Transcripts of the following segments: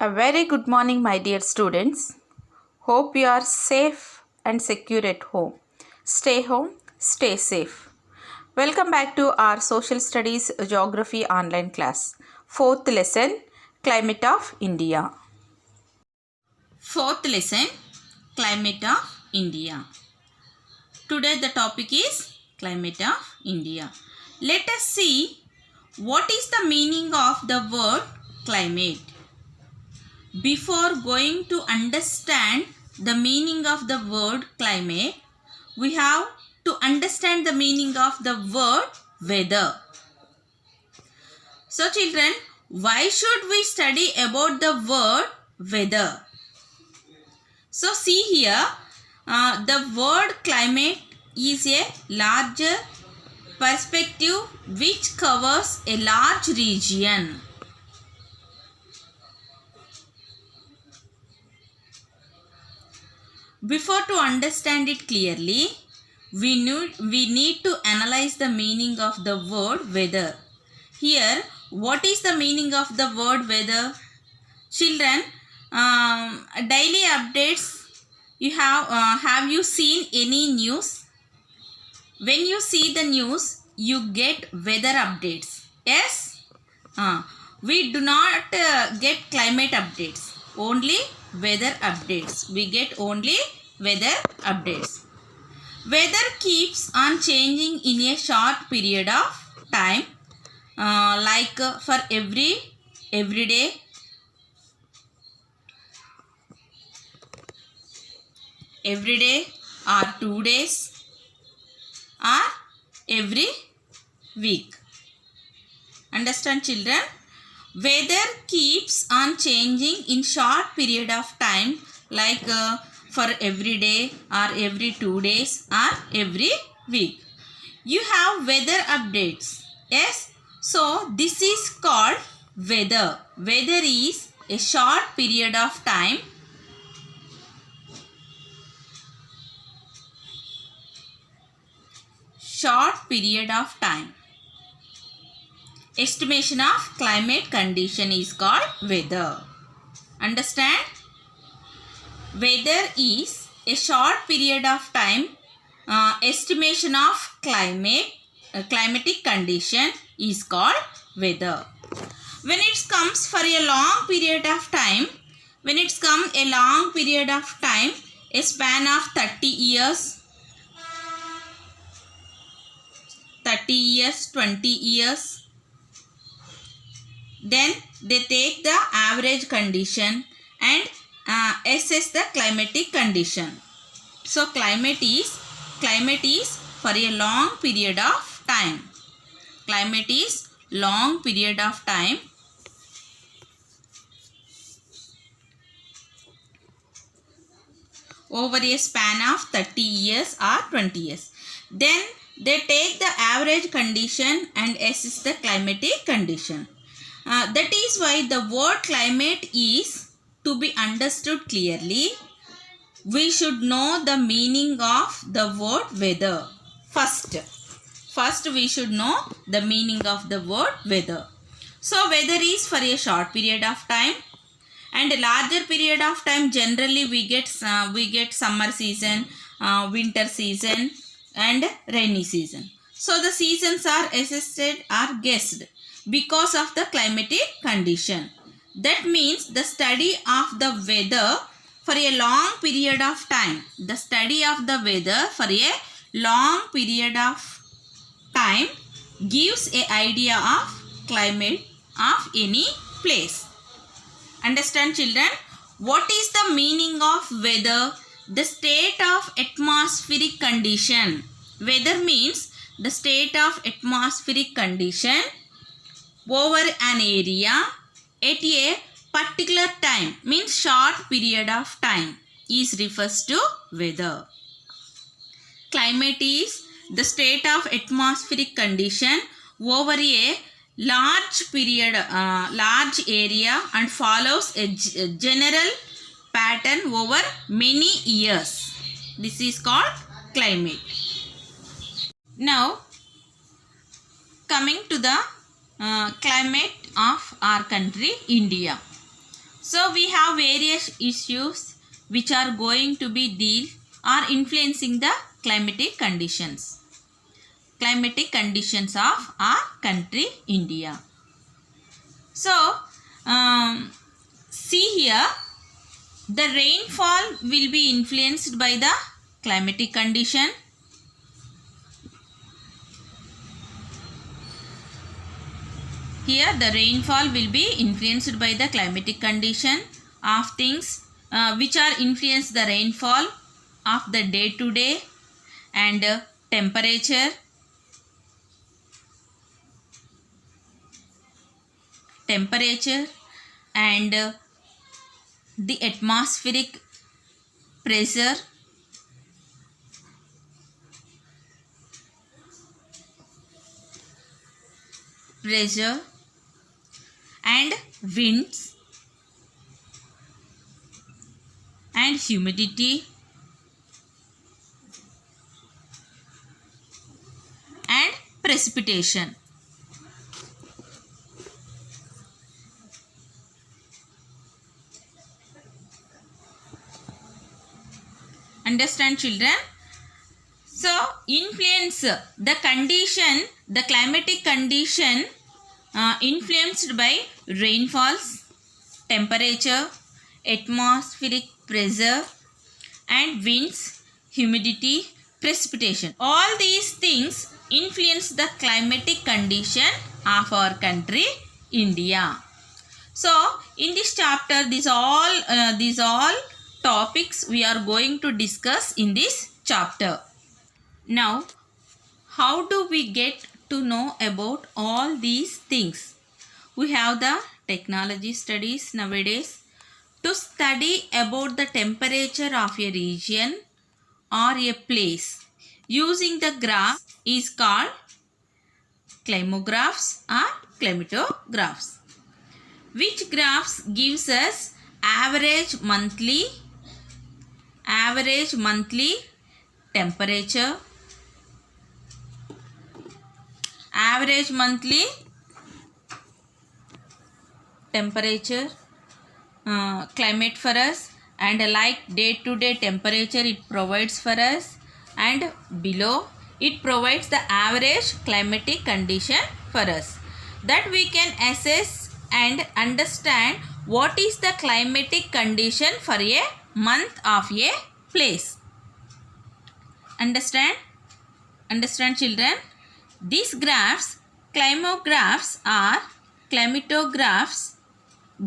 A very good morning, my dear students. Hope you are safe and secure at home. Stay home, stay safe. Welcome back to our Social Studies Geography online class. Fourth lesson, Climate of India. Fourth lesson, Climate of India. Today the topic is Climate of India. Let us see what is the meaning of the word climate. Before going to understand the meaning of the word climate, we have to understand the meaning of the word weather. So children, why should we study about the word weather? So see here, the word climate is a larger perspective which covers a large region. Before to understand it clearly, we need to analyze the meaning of the word weather. Here, what is the meaning of the word weather? Children, daily updates. Have you seen any news? When you see the news, you get weather updates. Yes? We do not get climate updates. Only weather updates. We get only weather updates. Weather keeps on changing in a short period of time. For every day, or 2 days, or every week. Understand children? Weather keeps on changing in short period of time, for every day or every 2 days or every week. You have weather updates. Yes. So this is called weather. Weather is a short period of time. Estimation of climate condition is called weather. Understand? Weather is a short period of time. Estimation of climatic condition is called weather. When it comes for a long period of time, a span of 30 years, 20 years, then they take the average condition and assess the climatic condition. So climate is for a long period of time. Climate is long period of time. Over a span of 30 years or 20 years. Then they take the average condition and assess the climatic condition. That is why the word climate is to be understood clearly. We should know the meaning of the word weather. First we should know the meaning of the word weather. So weather is for a short period of time, and a larger period of time. Generally we get summer season, winter season and rainy season. So the seasons are assessed or guessed because of the climatic condition. That means the study of the weather for a long period of time. The study of the weather for a long period of time gives an idea of climate of any place. Understand children? What is the meaning of weather? The state of atmospheric condition. Weather means the state of atmospheric condition over an area at a particular time, means short period of time, is refers to weather. Climate is the state of atmospheric condition over a large area and follows a general pattern over many years. This is called climate. Now coming to the climate of our country India. So we have various issues which are going to be deal or influencing the climatic conditions of our country India. So see here, the rainfall will be influenced by the climatic condition. Here the rainfall will be influenced by the climatic condition of things which are influence the rainfall of the day to day and temperature and the atmospheric pressure and winds and humidity and precipitation. Understand, children? So influence the condition, the climatic condition influenced by rainfalls, temperature, atmospheric pressure and winds, humidity, precipitation. All these things influence the climatic condition of our country India. So in this chapter, these all topics we are going to discuss in this chapter. Now, how do we get to know about all these things? We have the technology studies nowadays. To study about the temperature of a region or a place using the graph is called climographs or climatographs. Which graphs gives us average monthly temperature, average monthly temperature, climate for us, and like day to day temperature it provides for us, and below it provides the average climatic condition for us, that we can assess and understand what is the climatic condition for a month of a place. Understand children? These graphs, climographs or climatographs,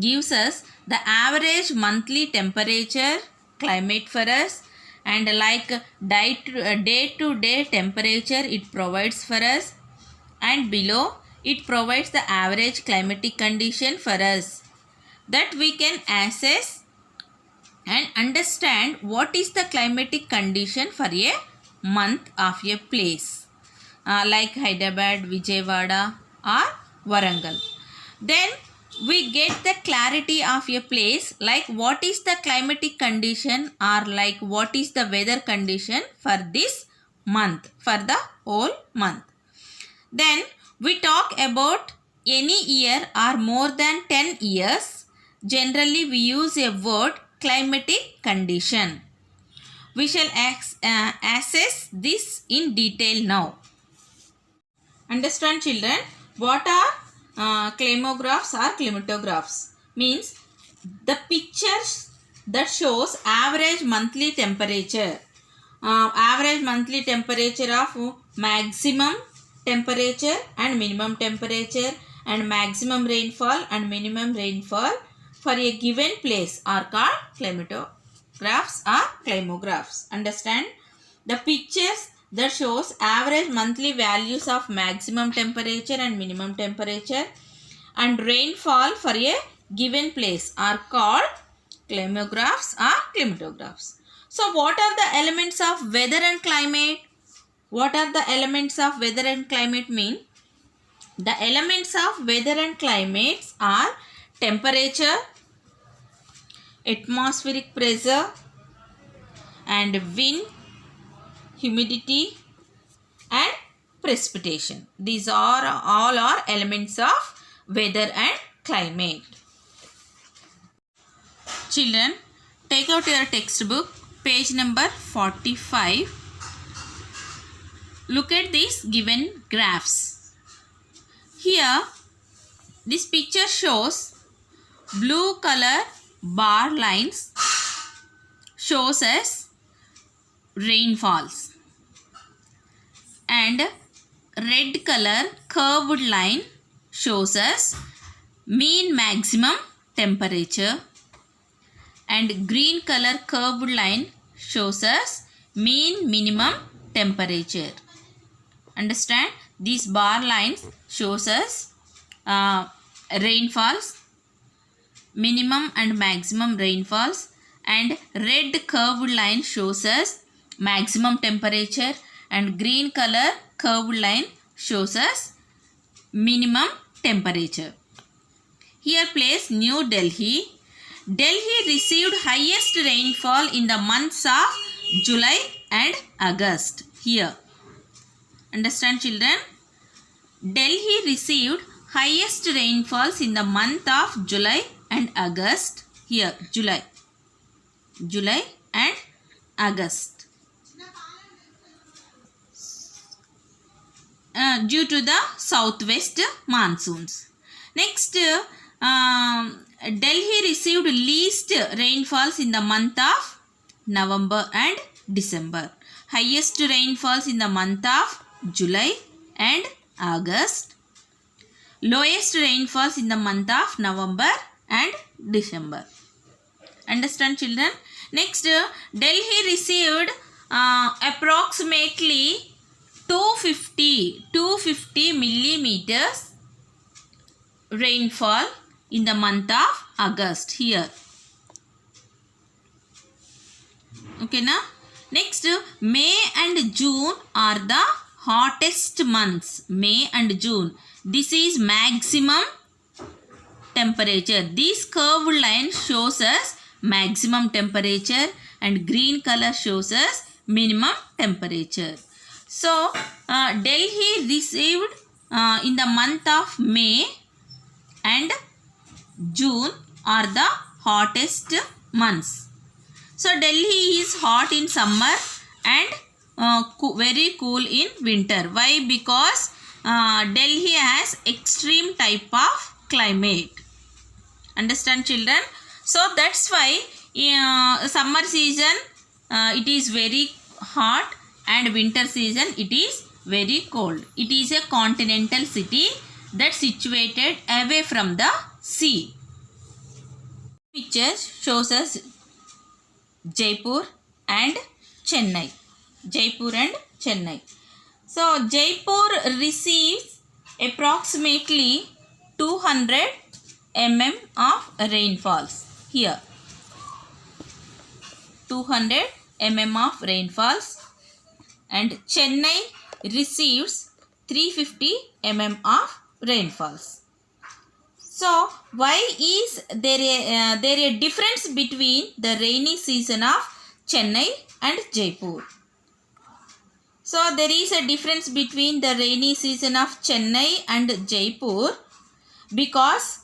gives us the average monthly temperature, climate for us, and like day to day temperature it provides for us, and below it provides the average climatic condition for us, that we can assess and understand what is the climatic condition for a month of a place, like Hyderabad, Vijayawada or Warangal. Then we get the clarity of a place, like what is the climatic condition or like what is the weather condition for this month, for the whole month. Then we talk about any year or more than 10 years. Generally we use a word climatic condition. We shall assess this in detail now. Understand, children? What are climographs or climatographs? Means the pictures that shows average monthly temperature, of maximum temperature and minimum temperature, and maximum rainfall and minimum rainfall for a given place are called climatographs or climographs. Understand? The pictures that shows average monthly values of maximum temperature and minimum temperature and rainfall for a given place are called climographs or climatographs. So what are the elements of weather and climate? What are the elements of weather and climate mean? The elements of weather and climates are temperature, atmospheric pressure and wind, humidity and precipitation. These are all elements of weather and climate. Children, take out your textbook, page number 45. Look at these given graphs. Here, this picture shows blue color bar lines shows us rainfalls, and red color curved line shows us mean maximum temperature, and green color curved line shows us mean minimum temperature. Understand? These bar lines shows us rainfalls, minimum and maximum rainfalls, and red curved line shows us maximum temperature, and green color curved line shows us minimum temperature. Here place New Delhi. Delhi received highest rainfall in the months of July and August. Here. Understand, children? Delhi received highest rainfalls in the month of July and August. Here, July and August. Due to the southwest monsoons. Next, Delhi received least rainfalls in the month of November and December. Highest rainfalls in the month of July and August. Lowest rainfalls in the month of November and December. Understand, children? Next, Delhi received approximately 250 millimeters rainfall in the month of August. Here. Okay, now? Next, May and June are the hottest months. May and June. This is maximum temperature. This curved line shows us maximum temperature, and green color shows us minimum temperature. So, Delhi received in the month of May and June are the hottest months. So, Delhi is hot in summer and very cool in winter. Why? Because Delhi has extreme type of climate. Understand, children? So, that's why summer season it is very hot, and winter season it is very cold. It is a continental city that's situated away from the sea. Picture shows us Jaipur and Chennai. Jaipur and Chennai. So, Jaipur receives approximately 200 mm of rainfalls. Here. 200 mm of rainfalls. And Chennai receives 350 mm of rainfalls. So, why is there a difference between the rainy season of Chennai and Jaipur? So, there is a difference between the rainy season of Chennai and Jaipur because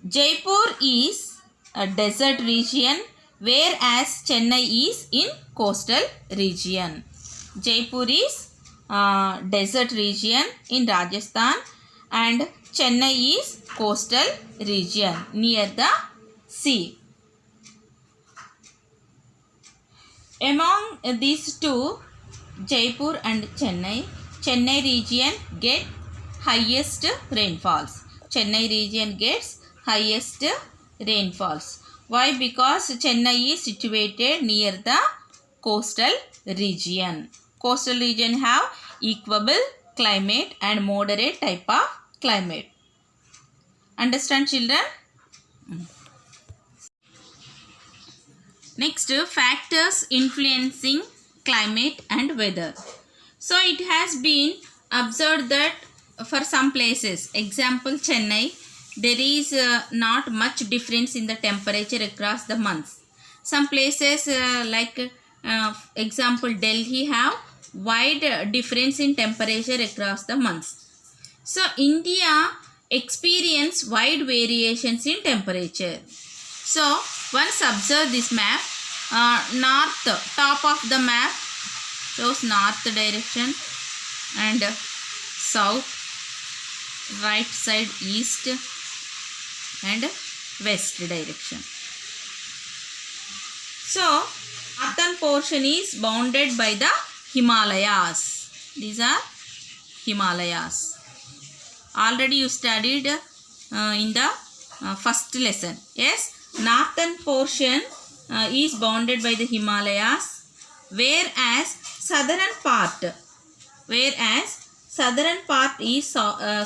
Jaipur is a desert region, whereas Chennai is in coastal region. Jaipur is desert region in Rajasthan, and Chennai is coastal region near the sea. Among these two, Jaipur and Chennai, Chennai region get highest rainfalls. Chennai region gets highest rainfalls. Why? Because Chennai is situated near the coastal region. Coastal region have equable climate and moderate type of climate. Understand, children? Next, factors influencing climate and weather. So, it has been observed that for some places, example Chennai, there is not much difference in the temperature across the months. Some places like example Delhi have wide difference in temperature across the months. So, India experience wide variations in temperature. So once observe this map. North, top of the map shows north direction and south, right side east and west direction. So northern portion is bounded by the Himalayas. These are Himalayas. Already you studied in the first lesson. Yes, northern portion is bounded by the Himalayas, whereas southern part is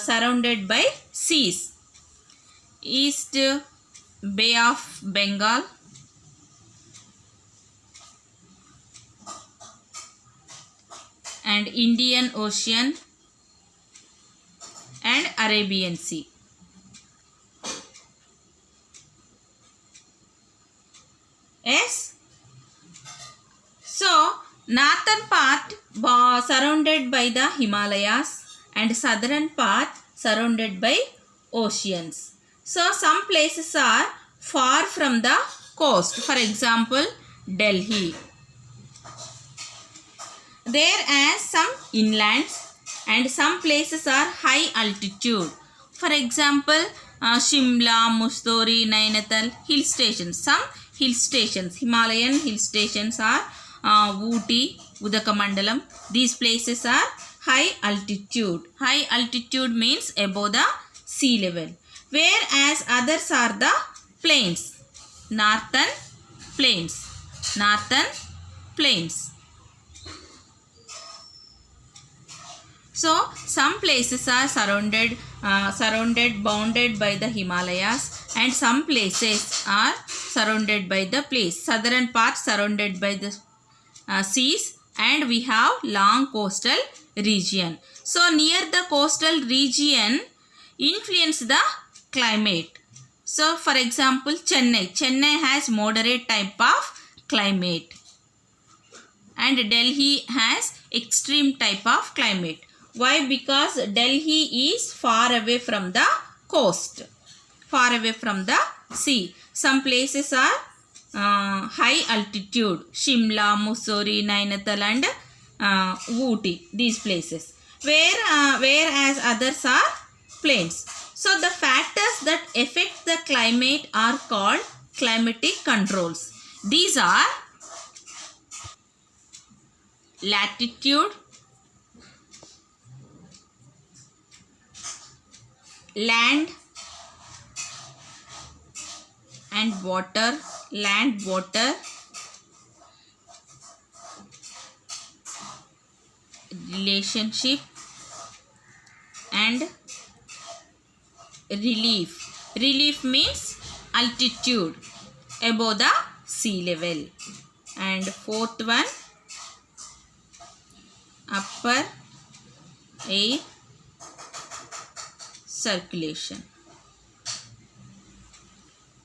surrounded by seas. East, Bay of Bengal, and Indian Ocean and Arabian Sea. Yes. So northern part surrounded by the Himalayas and southern part surrounded by oceans. So some places are far from the coast. For example, Delhi. There are some inlands and some places are high altitude. For example, Shimla, Mussoorie, Nainital, hill stations. Some hill stations, Himalayan hill stations are Ooty, Udakamandalam. These places are high altitude. High altitude means above the sea level. Whereas others are the plains, northern plains. So some places are bounded by the Himalayas, and some places are surrounded by the plains. Southern part surrounded by the seas, and we have long coastal region. So near the coastal region influence the climate. So for example, Chennai has moderate type of climate, and Delhi has extreme type of climate. Why? Because Delhi is far away from the coast, far away from the sea. Some places are high altitude, Shimla, Mussoorie, Nainital and Ooty, these places. Whereas others are plains. So the factors that affect the climate are called climatic controls. These are latitude, land and water, relationship and relief. Relief means altitude above the sea level. And fourth one, upper air circulation.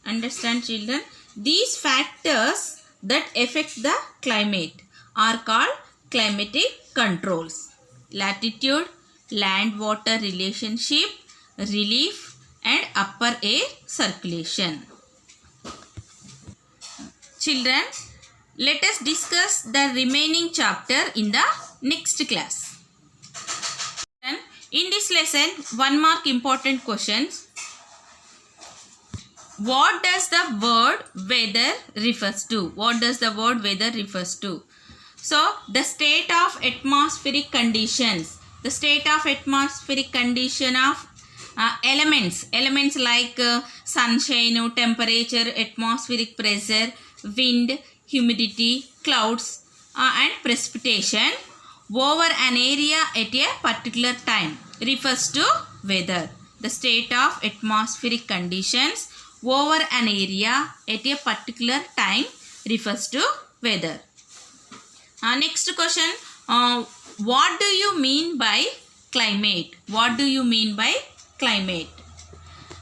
Understand, children? These factors that affect the climate are called climatic controls. Latitude, land-water relationship, relief and upper air circulation. Children, let us discuss the remaining chapter in the next class. In this lesson, 1 mark important questions. What does the word weather refers to? What does the word weather refers to? So, the state of atmospheric conditions. The state of atmospheric condition of elements like sunshine, temperature, atmospheric pressure, wind, humidity, clouds and precipitation over an area at a particular time refers to weather. The state of atmospheric conditions over an area at a particular time refers to weather. Next question, what do you mean by climate? What do you mean by climate?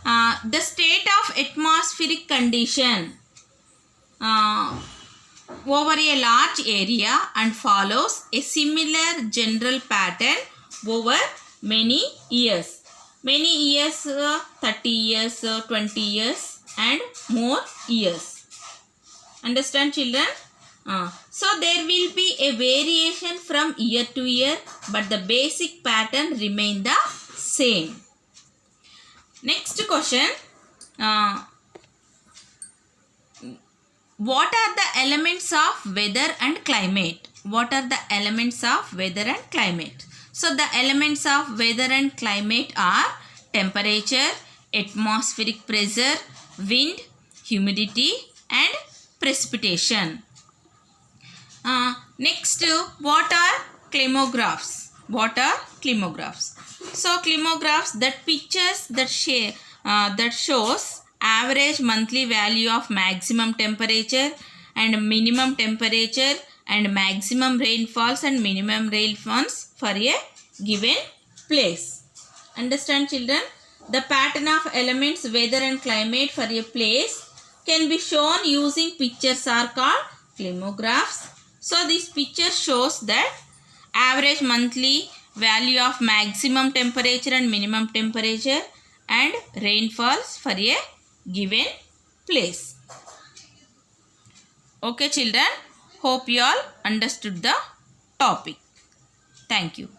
The state of atmospheric condition over a large area and follows a similar general pattern over many years. Many years, 30 years, 20 years, and more years. Understand, children? So there will be a variation from year to year, but the basic pattern remain the same. Next question. What are the elements of weather and climate? What are the elements of weather and climate? So the elements of weather and climate are temperature, atmospheric pressure, wind, humidity and precipitation. Next, what are climographs? What are climographs? So climographs, that pictures that shows average monthly value of maximum temperature and minimum temperature and maximum rainfalls and minimum rainfalls for a given place. Understand, children? The pattern of elements, weather and climate for a place can be shown using pictures are called climographs. So this picture shows that average monthly value of maximum temperature and minimum temperature and rainfalls for a given place. Okay, children, hope you all understood the topic. Thank you.